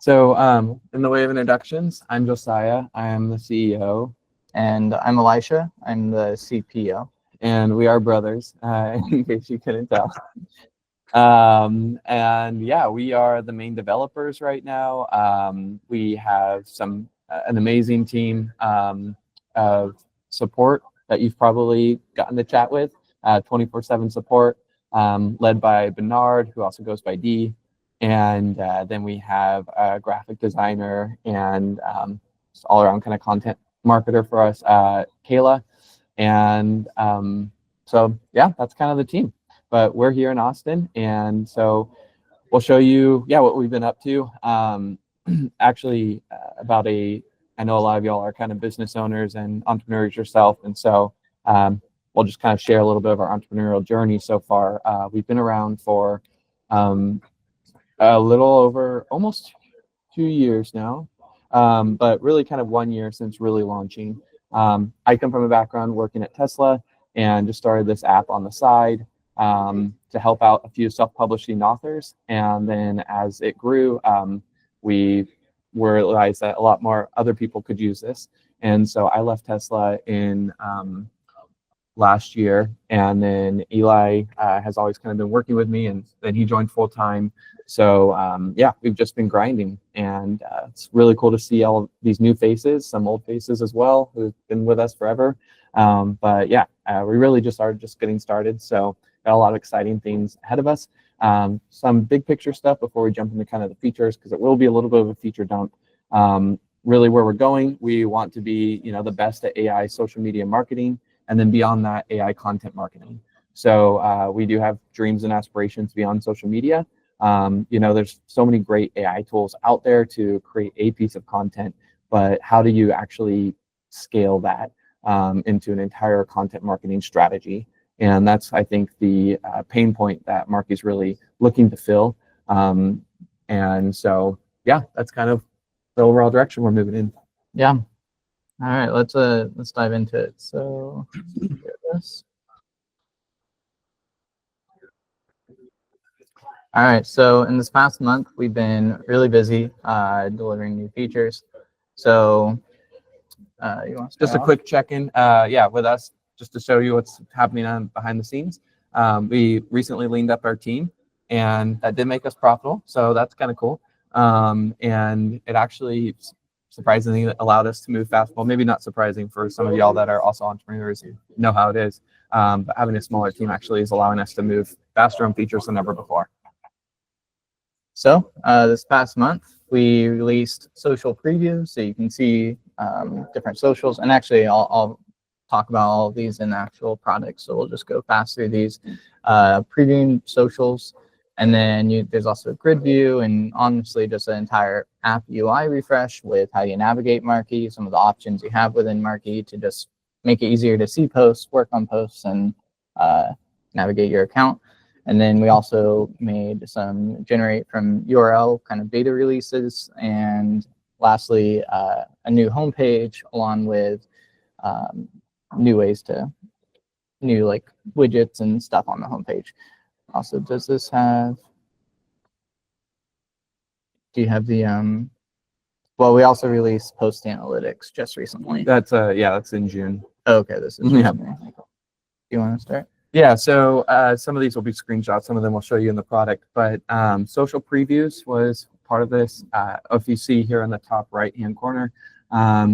So in the way of introductions, I'm Josiah. I am the CEO. And I'm Elisha. I'm the CPO. And we are brothers, in case you couldn't tell. And yeah, we are the main developers right now. We have an amazing team of support that you've probably gotten to chat with, 24/7 support, led by Bernard, who also goes by D. And then we have a graphic designer and just all around kind of content marketer for us, Kayla. And so yeah, that's kind of the team. But we're here in Austin, and so we'll show you, what we've been up to. Actually, I know a lot of y'all are kind of business owners and entrepreneurs yourself, and so we'll just kind of share a little bit of our entrepreneurial journey so far. We've been around for a little over almost 2 years now, but really kind of 1 year since really launching. I come from a background working at Tesla and just started this app on the side to help out a few self-publishing authors. And then as it grew, we realized that a lot more other people could use this. And so I left Tesla in last year, and then Eli has always kind of been working with me, and then he joined full time. So yeah, we've just been grinding, and it's really cool to see all of these new faces, some old faces as well, who've been with us forever. But yeah, we really just started getting started. So got a lot of exciting things ahead of us. Some big picture stuff before we jump into kind of the features, because it will be a little bit of a feature dump. Really where we're going, we want to be, the best at AI social media marketing, and then beyond that, AI content marketing. So we do have dreams and aspirations beyond social media. There's so many great AI tools out there to create a piece of content, but how do you actually scale that into an entire content marketing strategy? And that's, I think, the pain point that Marky's really looking to fill. And so, yeah, that's kind of the overall direction we're moving in. Yeah. All right, let's dive into it. So this. All right, so in this past month, we've been really busy delivering new features. So you want to just a quick check-in, with us, just to show you what's happening behind the scenes. We recently leaned up our team, and that did make us profitable, so that's kind of cool. And it actually surprisingly allowed us to move fast. Well, maybe not surprising for some of y'all that are also entrepreneurs who know how it is, but having a smaller team actually is allowing us to move faster on features than ever before. So this past month, we released social previews, so you can see different socials. And actually, I'll talk about all of these in the actual product, so we'll just go fast through these. Previewing socials, and then there's also a grid view, and honestly, just an entire app UI refresh with how you navigate Marky, some of the options you have within Marky to just make it easier to see posts, work on posts, and navigate your account. And then we also made some generate from URL kind of beta releases. And lastly, a new homepage along with new like widgets and stuff on the homepage. Also, do you have the, well, we also released post analytics just recently. That's in June. Oh, okay, this is yeah. Do you want to start? Yeah, so some of these will be screenshots, some of them will show you in the product, but social previews was part of this. If you see here in the top right-hand corner,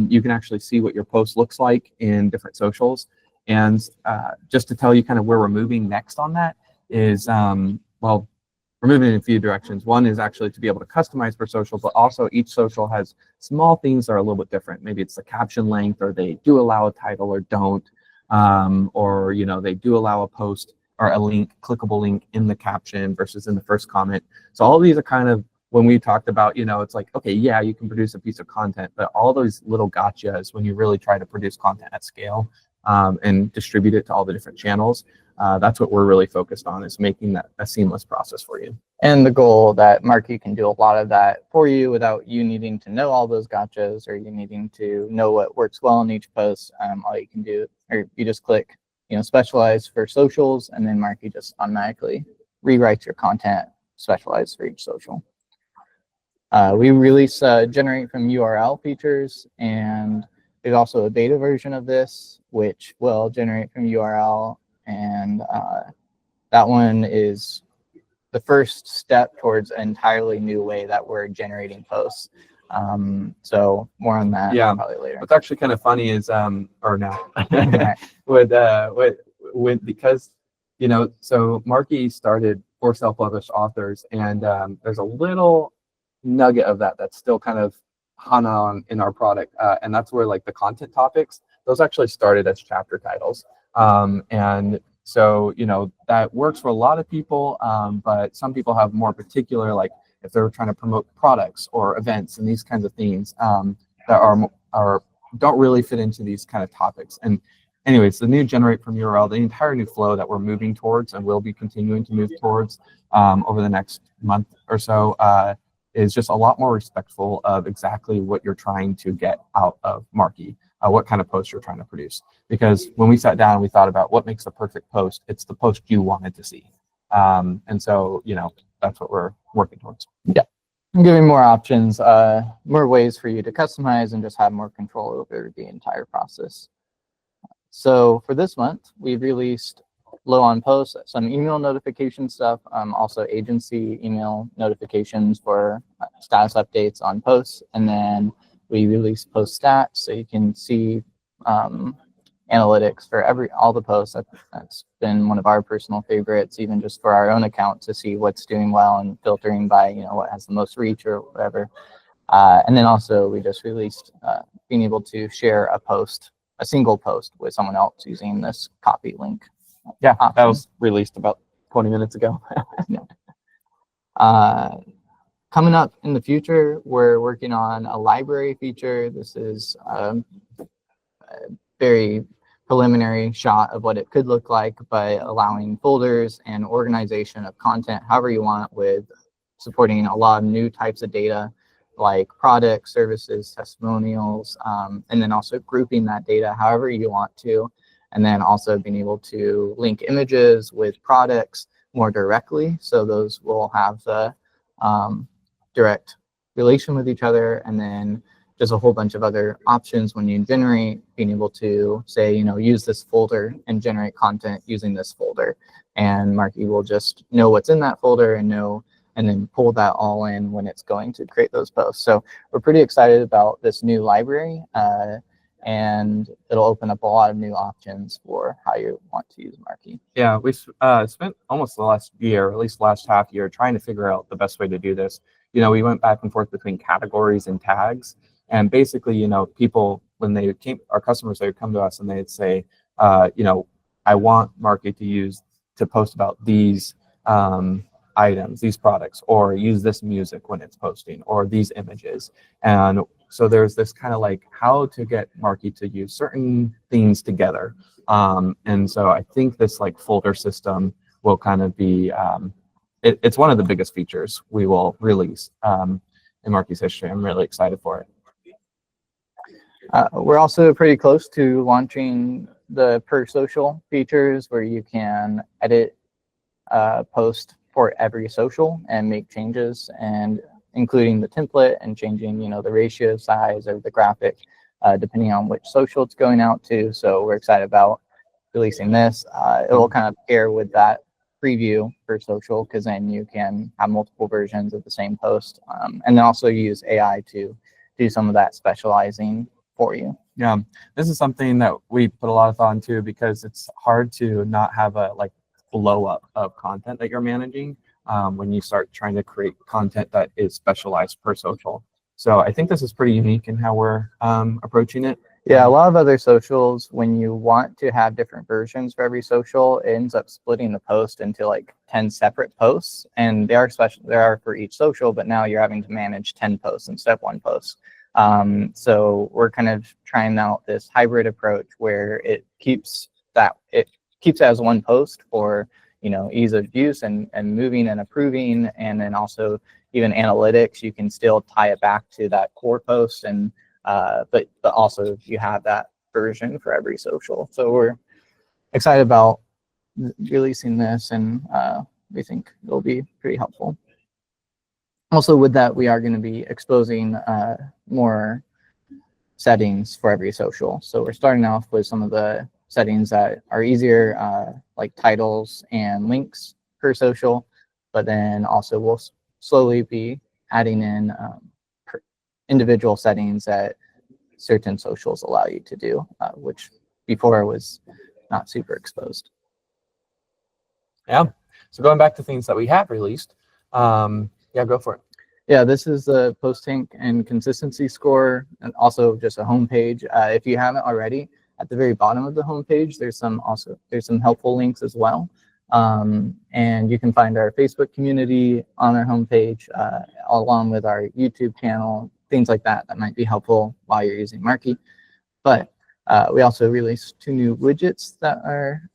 you can actually see what your post looks like in different socials. And just to tell you kind of where we're moving next on that is, well, we're moving in a few directions. One is actually to be able to customize for social, but also each social has small things that are a little bit different. Maybe it's the caption length, or they do allow a title or don't. Or they do allow a post or a link, clickable link in the caption versus in the first comment. So all of these are kind of, when we talked about, it's like, okay, yeah, you can produce a piece of content, but all those little gotchas when you really try to produce content at scale and distribute it to all the different channels, that's what we're really focused on, is making that a seamless process for you. And the goal that Marky can do a lot of that for you without you needing to know all those gotchas, or you needing to know what works well in each post. All you can do, or you just click, specialize for socials, and then Marky just automatically rewrites your content specialized for each social. We release generate from URL features, and there's also a beta version of this, which will generate from URL, and that one is the first step towards an entirely new way that we're generating posts. So more on that probably later. What's actually kind of funny is, or no, with because, you know, so Marky started for self-published authors, and there's a little nugget of that that's still kind of hung on in our product, and that's where like the content topics, those actually started as chapter titles, and so, you know, that works for a lot of people, but some people have more particular, like if they're trying to promote products or events and these kinds of things that are don't really fit into these kind of topics. And anyways, the new generate from URL, the entire new flow that we're moving towards and will be continuing to move towards over the next month or so is just a lot more respectful of exactly what you're trying to get out of Marky, what kind of post you're trying to produce. Because when we sat down and we thought about what makes a perfect post, it's the post you wanted to see. And so, you know, that's what we're working towards. Yeah, I'm giving more options, more ways for you to customize and just have more control over the entire process. So for this month, we've released low on posts, some email notification stuff, also agency email notifications for status updates on posts, and then we released post stats so you can see analytics for all the posts. That's been one of our personal favorites, even just for our own account, to see what's doing well and filtering by, you know, what has the most reach or whatever. And then also we just released being able to share a single post with someone else using this copy link. Yeah, that was released about 20 minutes ago. Coming up in the future, we're working on a library feature. This is a very preliminary shot of what it could look like, by allowing folders and organization of content however you want, with supporting a lot of new types of data like products, services, testimonials, and then also grouping that data however you want to, and then also being able to link images with products more directly, so those will have the direct relation with each other. And then just a whole bunch of other options when you generate, being able to say, you know, use this folder and generate content using this folder, and Marky will just know what's in that folder and then pull that all in when it's going to create those posts. So we're pretty excited about this new library, and it'll open up a lot of new options for how you want to use Marky. Yeah, we spent almost the last year, or at least last half year, trying to figure out the best way to do this. You know, we went back and forth between categories and tags, and basically, you know, people, when they came, our customers, they would come to us and they'd say, you know, I want Marky to post about these items, these products, or use this music when it's posting, or these images. And so there's this kind of like how to get Marky to use certain things together. And so I think this like folder system will kind of be, it's one of the biggest features we will release in Marky's history. I'm really excited for it. We're also pretty close to launching the per social features, where you can edit post for every social and make changes, and including the template and changing, you know, the ratio size of the graphic depending on which social it's going out to. So we're excited about releasing this. It will kind of pair with that preview for social, because then you can have multiple versions of the same post, and then also use AI to do some of that specializing for you. Yeah, this is something that we put a lot of thought into, because it's hard to not have a like blow up of content that you're managing when you start trying to create content that is specialized per social. So I think this is pretty unique in how we're approaching it. Yeah, a lot of other socials, when you want to have different versions for every social, it ends up splitting the post into like 10 separate posts, and they are for each social, but now you're having to manage 10 posts instead of one post. So we're kind of trying out this hybrid approach where it keeps it as one post for, you know, ease of use and moving and approving, and then also even analytics, you can still tie it back to that core post, and but also you have that version for every social. So we're excited about releasing this, and we think it'll be pretty helpful. Also with that, we are going to be exposing more settings for every social. So we're starting off with some of the settings that are easier, like titles and links per social, but then also we'll slowly be adding in individual settings that certain socials allow you to do, which before was not super exposed. Yeah. So going back to things that we have released, yeah, go for it. Yeah, this is the post sync and consistency score, and also just a homepage. If you haven't already, at the very bottom of the homepage, there's some helpful links as well. And you can find our Facebook community on our homepage, along with our YouTube channel, things like that that might be helpful while you're using Marky. But we also released 2 new widgets that are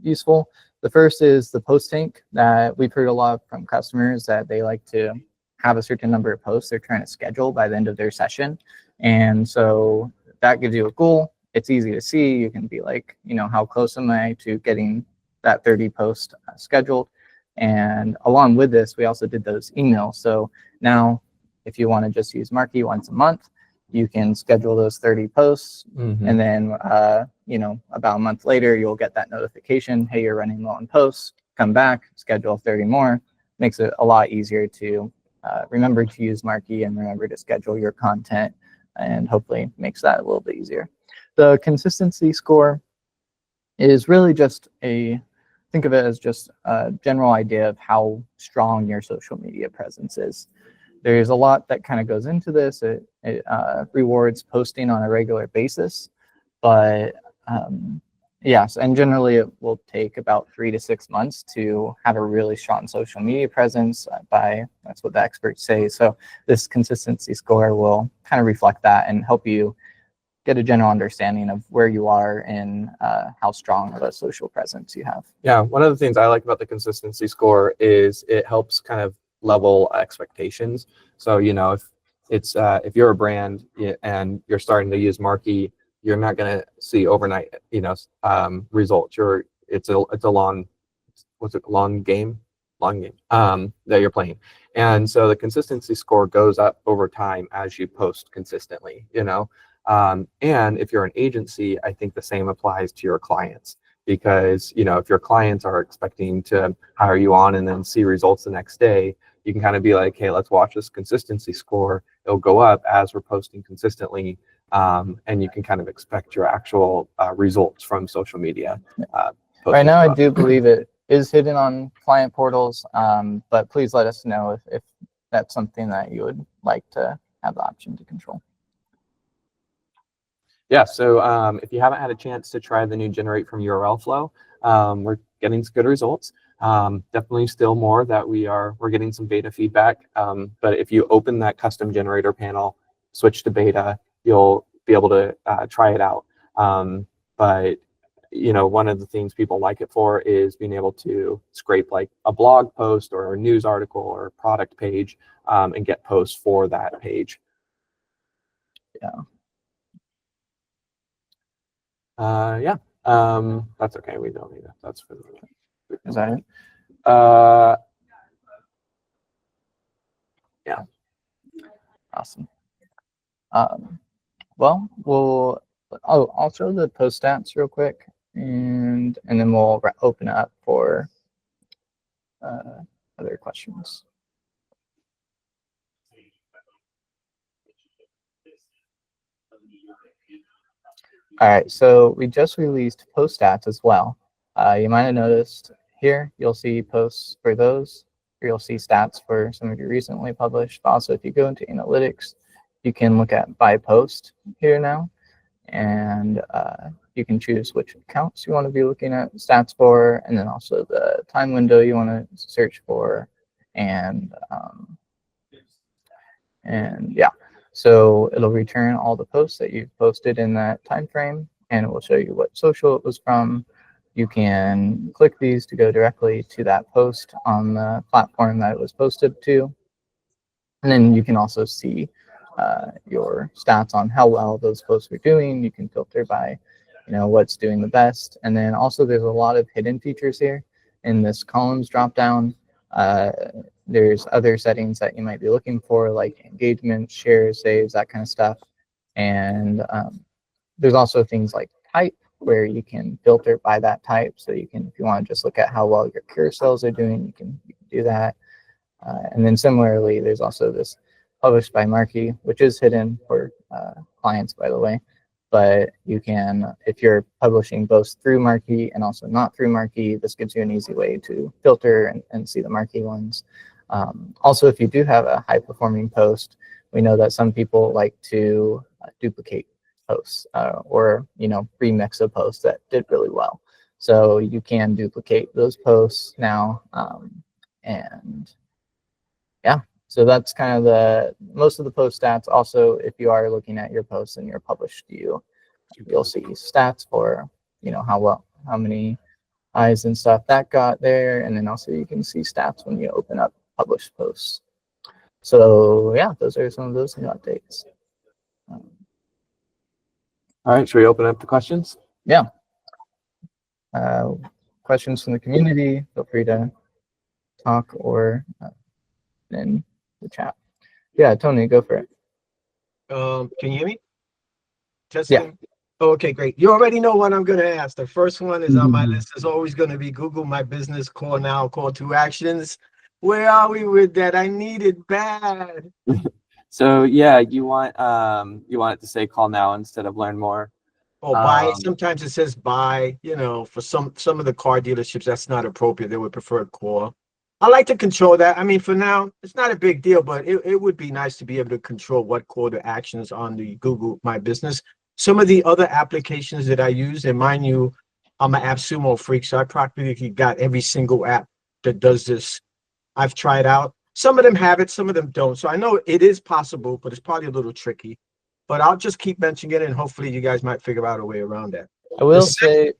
useful. The first is the post sync that we've heard a lot from customers that they like to have a certain number of posts they're trying to schedule by the end of their session. And so that gives you a goal. It's easy to see. You can be like, how close am I to getting that 30 post scheduled? And along with this, we also did those emails. So now if you want to just use Marky once a month, you can schedule those 30 posts. And then, about a month later, you'll get that notification. Hey, you're running low on posts. Come back, schedule 30 more. Makes it a lot easier to remember to use Marky and remember to schedule your content, and hopefully makes that a little bit easier. The consistency score is really just think of it as just a general idea of how strong your social media presence is. There's a lot that kind of goes into this. It rewards posting on a regular basis, but yes, and generally it will take about 3 to 6 months to have a really strong social media presence. That's what the experts say. So this consistency score will kind of reflect that and help you get a general understanding of where you are and how strong of a social presence you have. Yeah, one of the things I like about the consistency score is it helps kind of level expectations. So, if you're a brand and you're starting to use Marky, you're not going to see overnight, results. It's a long game that you're playing. And so the consistency score goes up over time as you post consistently, and if you're an agency, I think the same applies to your clients, because, if your clients are expecting to hire you on and then see results the next day, you can kind of be like, hey, let's watch this consistency score. It'll go up as we're posting consistently. And you can kind of expect your actual results from social media. Right now, I do believe it is hidden on client portals, but please let us know if that's something that you would like to have the option to control. Yeah, so if you haven't had a chance to try the new generate from URL flow, we're getting some good results. Definitely still more that we're getting some beta feedback. But if you open that custom generator panel, switch to beta, you'll be able to try it out. But one of the things people like it for is being able to scrape like a blog post or a news article or a product page and get posts for that page. Yeah. That's okay. We don't need that. That's for the. Is that it? Yeah. Awesome. Well, I'll show the post stats real quick, and then we'll open up for other questions. All right, so we just released post stats as well. You might have noticed here, you'll see posts for those, or you'll see stats for some of your recently published. Also, if you go into analytics, you can look at by post here now, and you can choose which accounts you want to be looking at stats for, and then also the time window you want to search for, and yeah. So it'll return all the posts that you've posted in that time frame, and it will show you what social it was from. You can click these to go directly to that post on the platform that it was posted to. And then you can also see your stats on how well those posts are doing. You can filter by, what's doing the best. And then also there's a lot of hidden features here in this columns dropdown. There's other settings that you might be looking for, like engagement, shares, saves, that kind of stuff. And there's also things like type, where you can filter by that type. So you can, if you want to just look at how well your carousels are doing, you can do that. And then similarly, there's also this published by Marky, which is hidden for clients, by the way. But you can, if you're publishing both through Marky and also not through Marky, this gives you an easy way to filter and see the Marky ones. Also, if you do have a high performing post, we know that some people like to duplicate posts or remix a post that did really well. So you can duplicate those posts now. And yeah, so that's kind of the most of the post stats. Also, if you are looking at your posts in your published view, you'll see stats for how many eyes and stuff that got there, and then also you can see stats when you open up published posts. So yeah, those are some of those new updates. All right, should we open up the questions? Yeah. Questions from the community, feel free to talk or in the chat. Yeah, Tony, go for it. Can you hear me? Testing? Yeah. Okay, great. You already know what I'm going to ask. The first one is on my list. Is always going to be Google My Business Call Now, Call to Actions. Where are we with that? I need it bad. So yeah, you want it to say call now instead of learn more. Or buy. Sometimes it says buy. For some of the car dealerships, that's not appropriate. They would prefer call. I like to control that. I mean, for now, it's not a big deal, but it would be nice to be able to control what call to actions on the Google My Business. Some of the other applications that I use, and mind you, I'm an AppSumo freak, so I practically got every single app that does this. I've tried out. Some of them have it, some of them don't. So I know it is possible, but it's probably a little tricky. But I'll just keep mentioning it, and hopefully you guys might figure out a way around that. I will say,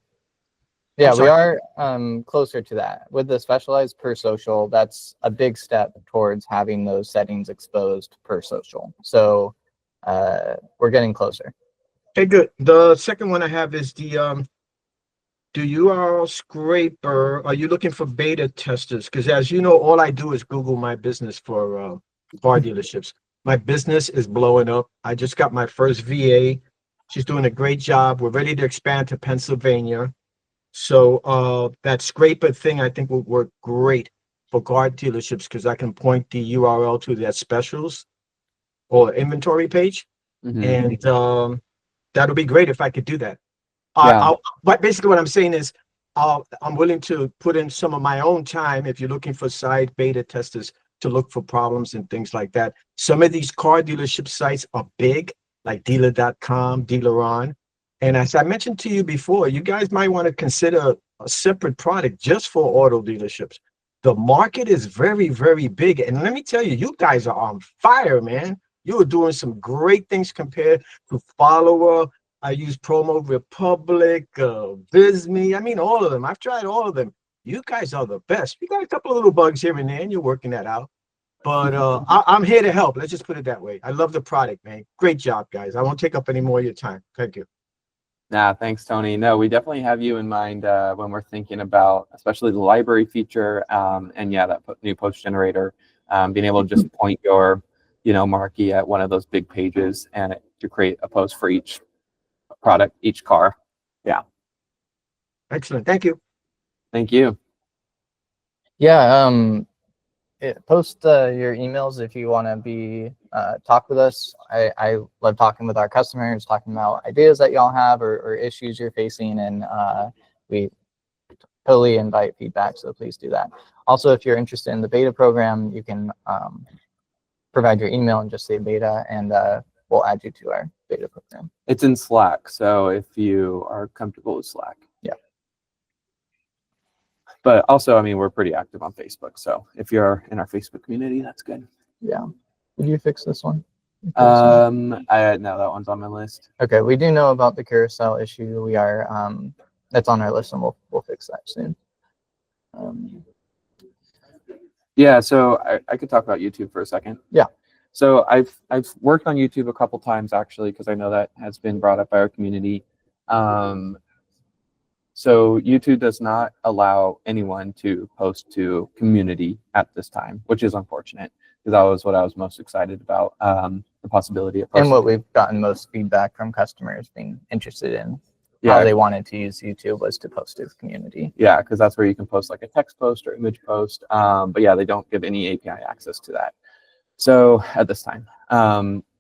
yeah, we are closer to that. With the specialized per social, that's a big step towards having those settings exposed per social. So we're getting closer. Okay, good. The second one I have is the URL scraper. Are you looking for beta testers? Because as you know, all I do is Google My Business for car dealerships. My business is blowing up. I just got my first VA. She's doing a great job. We're ready to expand to Pennsylvania. So that scraper thing I think will work great for car dealerships because I can point the URL to their specials or inventory page. And that'll be great if I could do that. But basically what I'm saying is I'm willing to put in some of my own time if you're looking for side beta testers to look for problems and things like that. Some of these car dealership sites are big, like dealer.com, DealerOn. And as I mentioned to you before, you guys might want to consider a separate product just for auto dealerships. The market is very, very big. And let me tell you, you guys are on fire, man. You are doing some great things compared to Follower. I use Promo Republic, VizMe. I mean, all of them. I've tried all of them. You guys are the best. You got a couple of little bugs here and there, and you're working that out. But I'm here to help. Let's just put it that way. I love the product, man. Great job, guys. I won't take up any more of your time. Thank you. Nah, thanks, Tony. No, we definitely have you in mind when we're thinking about, especially the library feature, and yeah, that new post generator, being able to just point your, Marky at one of those big pages and to create a post for each product, each car. Yeah. Excellent. Thank you. Thank you. Yeah. Post your emails if you want to be talk with us. I love talking with our customers, talking about ideas that y'all have or issues you're facing, and we totally invite feedback, so please do that. Also, if you're interested in the beta program, you can provide your email and just say beta, and we'll add you to our beta program. It's in Slack, so if you are comfortable with Slack. Yeah. But also, I mean, we're pretty active on Facebook, so if you're in our Facebook community, that's good. Yeah. Did you fix this one? No, that one's on my list. Okay, we do know about the carousel issue. We are that's on our list, and we'll fix that soon. Yeah, so I could talk about YouTube for a second. Yeah. So I've worked on YouTube a couple times actually, because I know that has been brought up by our community. So YouTube does not allow anyone to post to community at this time, which is unfortunate because that was what I was most excited about, the possibility of posting. And what we've gotten most feedback from customers being interested in Yeah. how they wanted to use YouTube was to post to the community. Yeah, because that's where you can post like a text post or image post. But yeah, they don't give any API access to that. So at this time,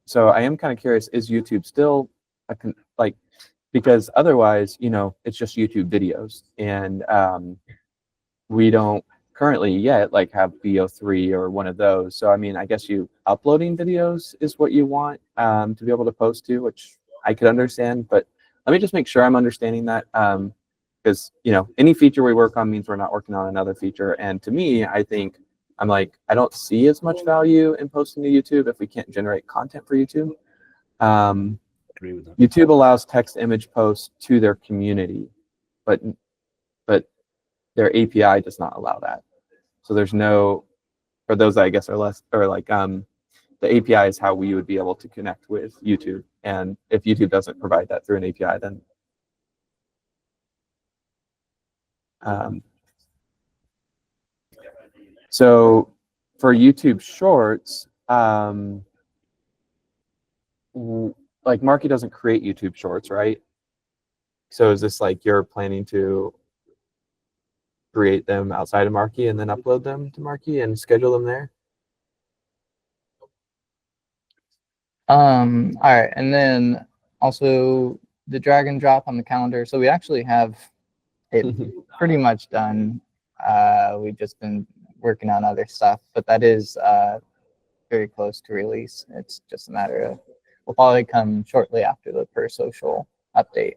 so I am kind of curious: is YouTube still like, because otherwise, you know, it's just YouTube videos, and we don't currently yet like have VO3 or one of those. So I mean, I guess you uploading videos is what you want to be able to post to, which I could understand, but let me just make sure I'm understanding that, because you know, any feature we work on means we're not working on another feature. And to me, I think I'm like, I don't see as much value in posting to YouTube if we can't generate content for YouTube. Agree with that. YouTube allows text image posts to their community, but their API does not allow that. So there's no, for those I guess are less, or like the API is how we would be able to connect with YouTube. And if YouTube doesn't provide that through an API, then so for YouTube Shorts, like Marky doesn't create YouTube Shorts, right? So is this like you're planning to create them outside of Marky and then upload them to Marky and schedule them there? All right, and then also the drag and drop on the calendar. So we actually have it pretty much done. We've just been working on other stuff, but that is very close to release. It's just a matter of, will probably come shortly after the per social update.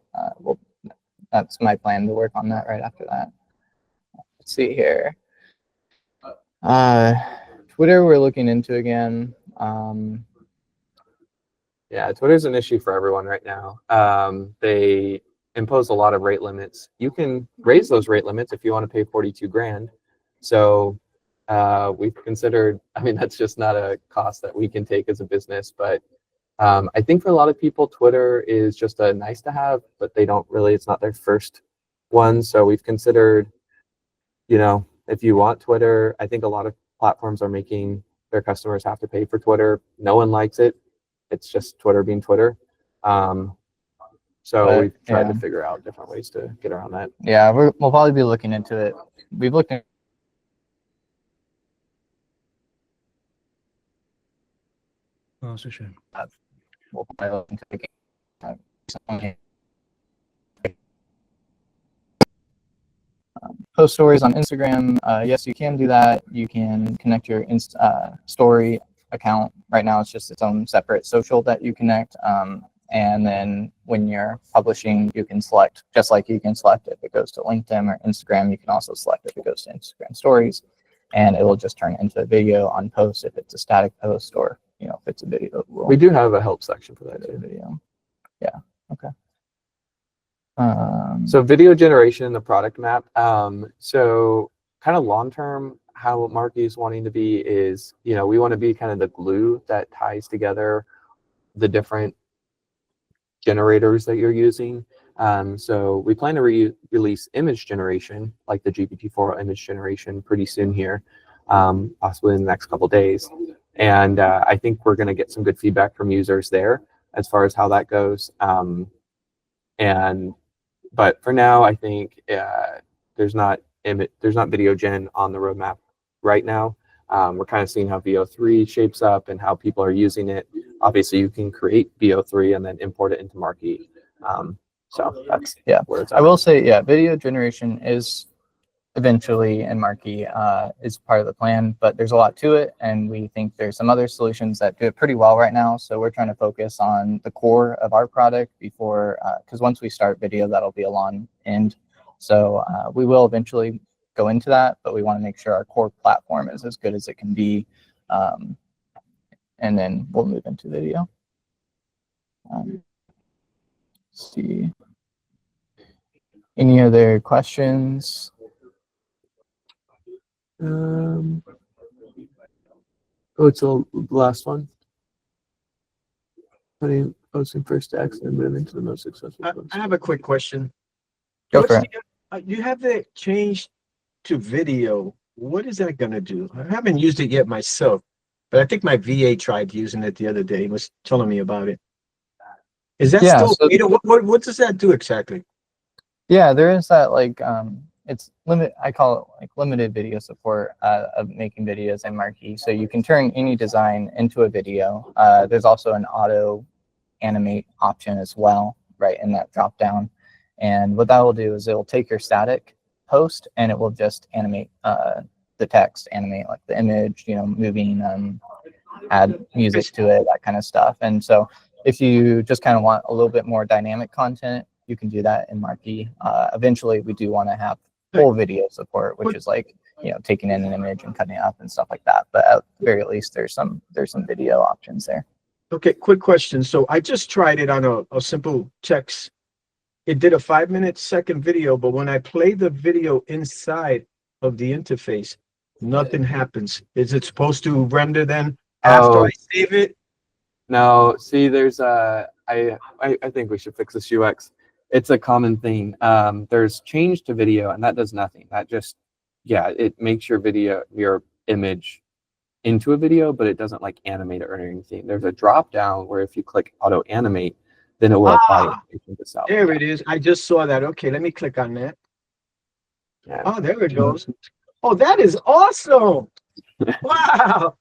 That's my plan to work on that right after that. Let's see here. Twitter, we're looking into again. Yeah, Twitter's an issue for everyone right now. They impose a lot of rate limits. You can raise those rate limits if you want to pay 42 grand. So we've considered, I mean, that's just not a cost that we can take as a business, but I think for a lot of people, Twitter is just a nice to have, but they don't really, it's not their first one. So we've considered, you know, if you want Twitter, I think a lot of platforms are making their customers have to pay for Twitter. No one likes it. It's just Twitter being Twitter. So we've tried to figure out different ways to get around that. Yeah, we'll probably be looking into it. We've looked at Oh, it's a shame. we'll probably look into it. Post stories on Instagram. Yes, you can do that. You can connect your story account. Right now, it's just its own separate social that you connect. And then when you're publishing, you can select, just like you can select if it goes to LinkedIn or Instagram, you can also select if it goes to Instagram stories, and it will just turn into a video on post if it's a static post, or, you know, if it's a video. We do have a help section for that too. Video. Yeah. Okay. So video generation in the product map. So kind of long term, how Marky is wanting to be is, you know, we want to be kind of the glue that ties together the different generators that you're using. So we plan to release image generation, like the GPT-4 image generation, pretty soon here, possibly in the next couple days. And I think we're going to get some good feedback from users there as far as how that goes. But for now, I think there's not video gen on the roadmap right now. We're kind of seeing how VO3 shapes up and how people are using it. Obviously, you can create VO3 and then import it into Marky. So that's where it's at. I will say, yeah, video generation is eventually in Marky is part of the plan, but there's a lot to it, and we think there's some other solutions that do it pretty well right now. So we're trying to focus on the core of our product before, because once we start video, that'll be a long end. So we will eventually go into that, but we want to make sure our core platform is as good as it can be, and then we'll move into video. Let's see. Any other questions? Oh, it's the last one. Posting first text and move into the most successful post. I have a quick question. Go for it. You have it changed to video. What is that gonna do? I haven't used it yet myself, but I think my VA tried using it the other day. He was telling me about it. Is that Yeah, still so beta? What does that do exactly? yeah, there is that like it's limit. I call it like limited video support of making videos in Marky. So you can turn any design into a video. There's also an auto animate option as well, right in that drop down. And what that will do is it will take your static post and it will just animate the text, animate like the image, you know, moving, add music to it, that kind of stuff. And so if you just kind of want a little bit more dynamic content, you can do that in Marky. Eventually, we do want to have full video support, which is like, you know, taking in an image and cutting it up and stuff like that. But at the very least, there's some video options there. Okay, quick question. So I just tried it on a simple text. It did a 5-minute video, but when I play the video inside of the interface, nothing happens. Is it supposed to render then after I save it? No, see, there's I think we should fix this UX. It's a common thing. There's change to video, and that does nothing. That just, yeah, it makes your video, your image into a video, but it doesn't like animate it or anything. There's a drop down where if you click auto animate, then it will apply it to itself. There it is. I just saw that. Okay, let me click on that. Yeah. Oh, there it goes. Oh, that is awesome. Wow.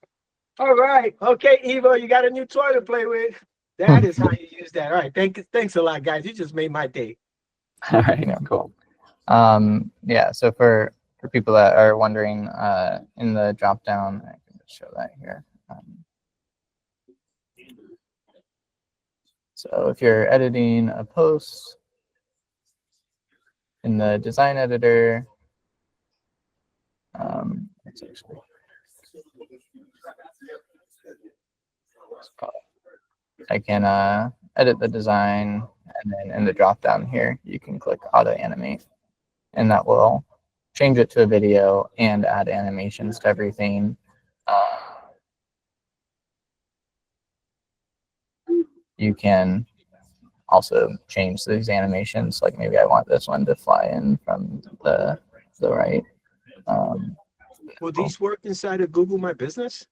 All right. Okay, Evo, you got a new toy to play with. That is how you use that. All right. Thanks a lot, guys. You just made my day. All right, cool. Yeah, so for people that are wondering, in the drop down, I can just show that here. So if you're editing a post in the design editor, I can edit the design, and then in the drop down here, you can click auto animate, and that will change it to a video and add animations to everything. You can also change these animations, like maybe I want this one to fly in from the right. Will these work inside of Google My Business?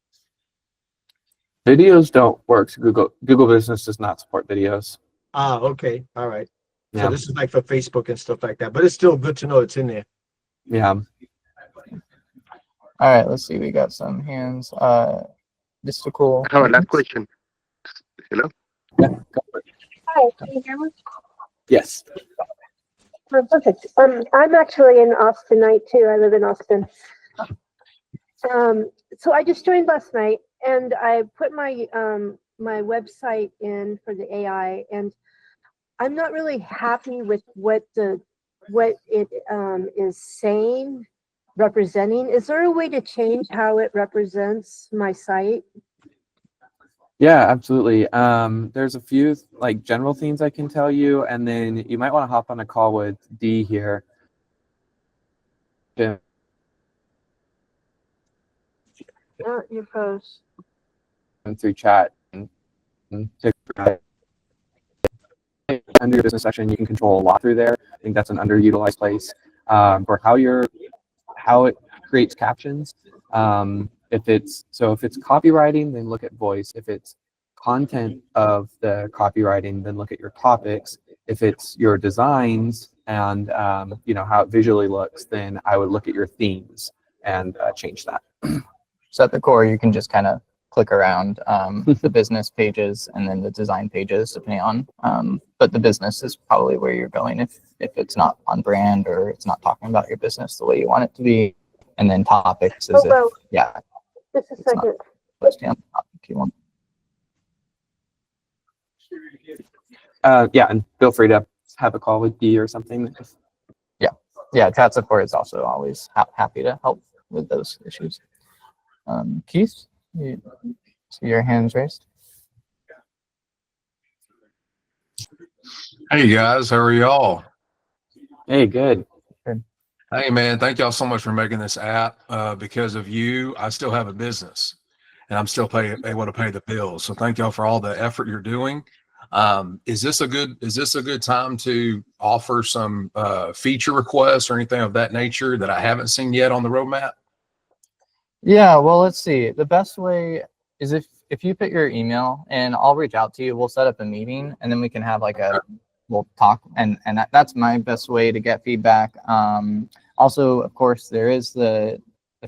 Videos don't work. So Google Business does not support videos. Ah, okay. All right. Yeah. So this is like for Facebook and stuff like that, but it's still good to know it's in there. Yeah. All right, let's see. We got some hands. Mystical. I have a last question. Hello? Yeah, go for it. Hi, can you hear me? Yes. Oh, perfect. I'm actually in Austin night too. I live in Austin. So I just joined last night, and I put my my website in for the AI, and I'm not really happy with what it is saying, representing. Is there a way to change how it represents my site? Yeah, absolutely. There's a few like general themes I can tell you, and then you might want to hop on a call with D here. Yeah. Your post. Through chat and under your business section, you can control a lot through there. I think that's an underutilized place for how it creates captions. If it's copywriting, then look at voice. If it's content of the copywriting, then look at your topics. If it's your designs and you know how it visually looks, then I would look at your themes and change that. So at the core, you can just kind of click around the business pages and then the design pages, depending on. But the business is probably where you're going if it's not on brand or it's not talking about your business the way you want it to be. And then topics is yeah. Just a second. Posting on the topic you want. Yeah, and feel free to have a call with D or something. Yeah, chat support is also always happy to help with those issues. Keith, you see your hands raised. Hey guys, how are y'all? Hey, good. Hey man, thank y'all so much for making this app. Because of you, I still have a business and I'm still able to pay the bills. So thank y'all for all the effort you're doing. Is this a good time to offer some feature requests or anything of that nature that I haven't seen yet on the roadmap? Yeah, well, let's see. The best way is if you put your email and I'll reach out to you, we'll set up a meeting and then we can have like we'll talk and that's my best way to get feedback. Also, of course, there is the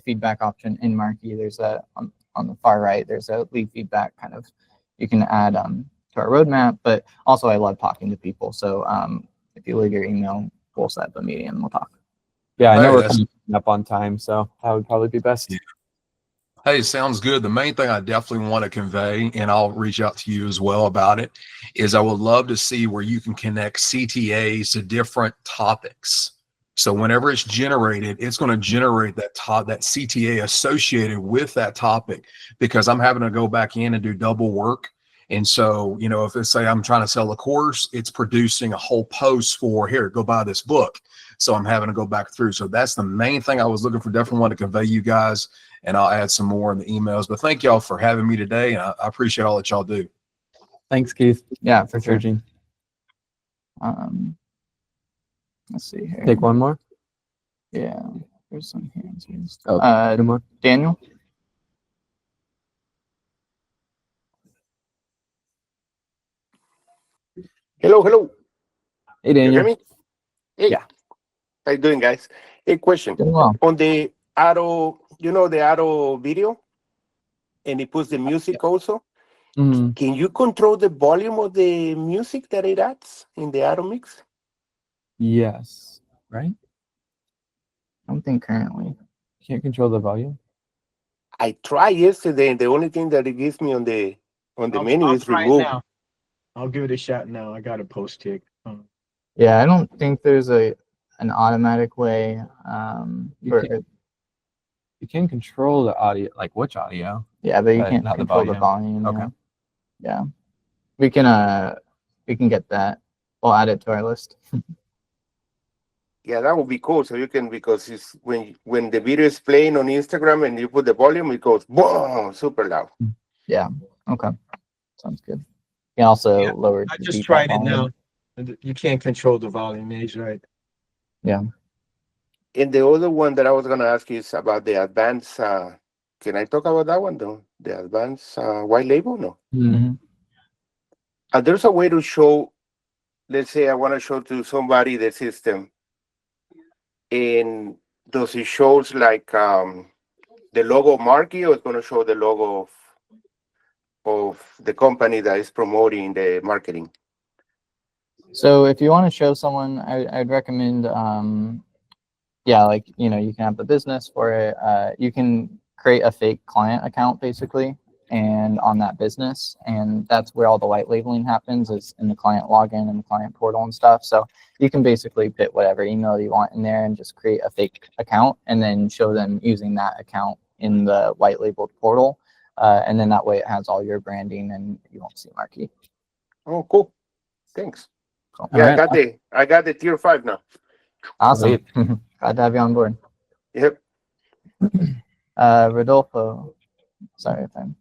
feedback option in Marky. There's on the far right, there's a leave feedback kind of you can add to our roadmap, but also I love talking to people. So if you leave your email, we'll set up a meeting and we'll talk. Yeah, I know Hey, we're that's- coming up on time, so that would probably be best. Yeah. Hey, sounds good. The main thing I definitely want to convey, and I'll reach out to you as well about it, is I would love to see where you can connect CTAs to different topics. So whenever it's generated, it's going to generate that CTA associated with that topic, because I'm having to go back in and do double work. And so, you know, if it's say I'm trying to sell a course, it's producing a whole post for here, go buy this book. So I'm having to go back through. So that's the main thing I was looking for. Definitely want to convey you guys, and I'll add some more in the emails. But thank y'all for having me today. And I appreciate all that y'all do. Thanks, Keith. Yeah, for sure. Gene. Let's see here. Take one more. Yeah, there's some hands raised. Oh, two more. Daniel. Hello. Hey, You hear Daniel. me? Hey. Yeah. How you doing, guys? Hey, question. Doing well. On the auto, the auto video, and it puts the music also. Mhm. Can you control the volume of the music that it adds in the auto mix? Yes. Right? I don't think currently. Can't control the volume. I tried yesterday, and the only thing that it gives me on the menu I'll is try it remove. now. I'll give it a shot now. I got a post tick. Yeah, I don't think there's an automatic way. You can control the audio, like which audio. Yeah, but you But can't not the control the volume. volume. Okay. Yeah. We can get that. We'll add it to our list. Yeah, that would be cool. So you can, because it's when the video is playing on Instagram and you put the volume, it goes boom, super loud. Yeah. Okay. Sounds good. You can also Yeah, lower I the just default tried it volume. now. And you can't control the volume, he's right. And the other one that I was going to ask is about the advanced. Can I talk about that one, though? The advanced white label? No. Mhm. There's a way to show, let's say I want to show to somebody the system. And does it shows like the logo of Marky, or it's going to show the logo of the company that is promoting the marketing? So if you want to show someone, I'd recommend, yeah, like, you can have the business for it. You can create a fake client account basically, and on that business, and that's where all the white labeling happens, is in the client login and the client portal and stuff. So you can basically put whatever email you want in there and just create a fake account and then show them using that account in the white labeled portal. And then that way it has all your branding and you won't see Marky. Oh, cool. Thanks. Cool. Yeah, All I got the tier 5 now. Awesome. Glad to have you on board. Yep. Rodolfo, sorry if I'm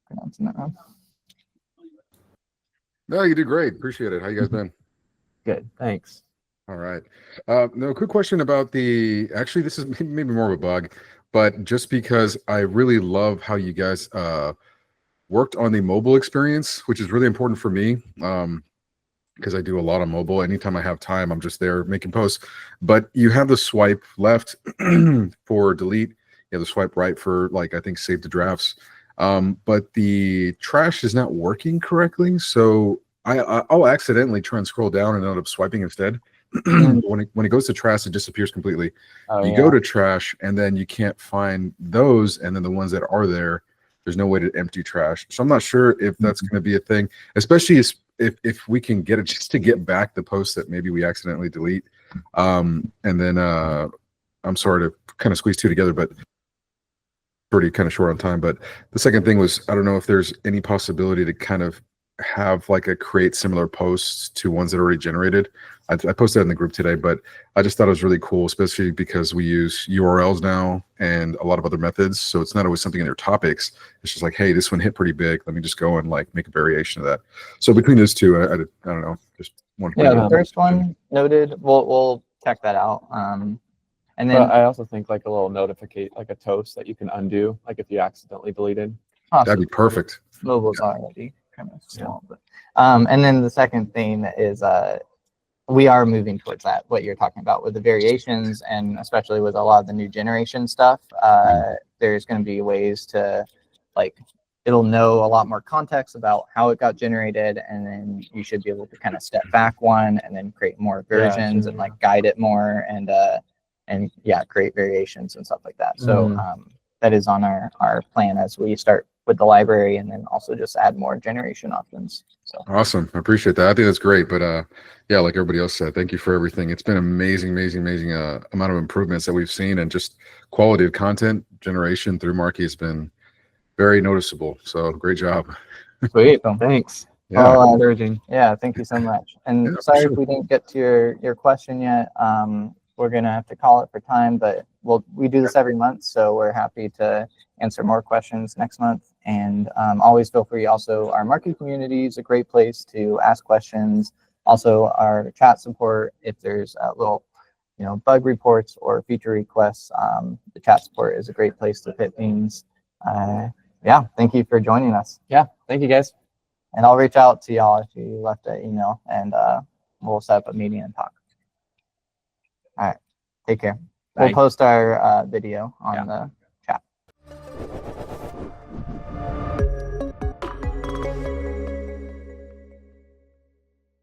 pronouncing that wrong. No, you did great. Appreciate it. How you guys been? Good. Thanks. All right. No, quick question about actually, this is maybe more of a bug, but just because I really love how you guys worked on the mobile experience, which is really important for me. Because I do a lot on mobile. Anytime I have time, I'm just there making posts. But you have the swipe left for delete. You have the swipe right for, like, I think save to drafts. But the trash is not working correctly. So I'll accidentally try and scroll down and end up swiping instead. When it goes to trash, it disappears completely. You go to trash and then you can't find those. And then the ones that are there, there's no way to empty trash. So I'm not sure if that's going to be a thing, especially if we can get it just to get back the posts that maybe we accidentally delete. And then I'm sorry to kind of squeeze two together, but pretty kind of short on time. But the second thing was, I don't know if there's any possibility to kind of have like a create similar posts to ones that are already generated. I posted that in the group today, but I just thought it was really cool, especially because we use URLs now and a lot of other methods. So it's not always something in their topics. It's just like, hey, this one hit pretty big. Let me just go and like make a variation of that. So between those two, I don't know, just one. Yeah, the first one noted. We'll check that out. And then But I also think like a little notificate, like a toast that you can undo, like if you accidentally deleted. That'd be perfect. Mobile's already kind of small, but and then the second thing is we are moving towards that, what you're talking about with the variations, and especially with a lot of the new generation stuff. There's going to be ways to, like, it'll know a lot more context about how it got generated, and then you should be able to kind of step back one and then create more versions and like guide it more and yeah, create variations and stuff like that. So that is on our plan as we start with the library, and then also just add more generation options. So awesome. I appreciate that. I think that's great. But yeah, like everybody else said, thank you for everything. It's been amazing amount of improvements that we've seen, and just quality of content generation through Marky has been very noticeable. So great job. sweet. Well, thanks. Yeah. Well, Encouraging. yeah, thank you so much. And Yeah, for sorry sure. if we didn't get to your question yet. We're gonna have to call it for time, but we do this every month, so we're happy to answer more questions next month. And always feel free. Also, our Marky community is a great place to ask questions. Also, our chat support, if there's little, bug reports or feature requests, the chat support is a great place to fit things. Yeah, thank you for joining us. Yeah. Thank you guys. And I'll reach out to y'all if you left an email, and we'll set up a meeting and talk. All right, take care. Bye. We'll post our video on Yeah. the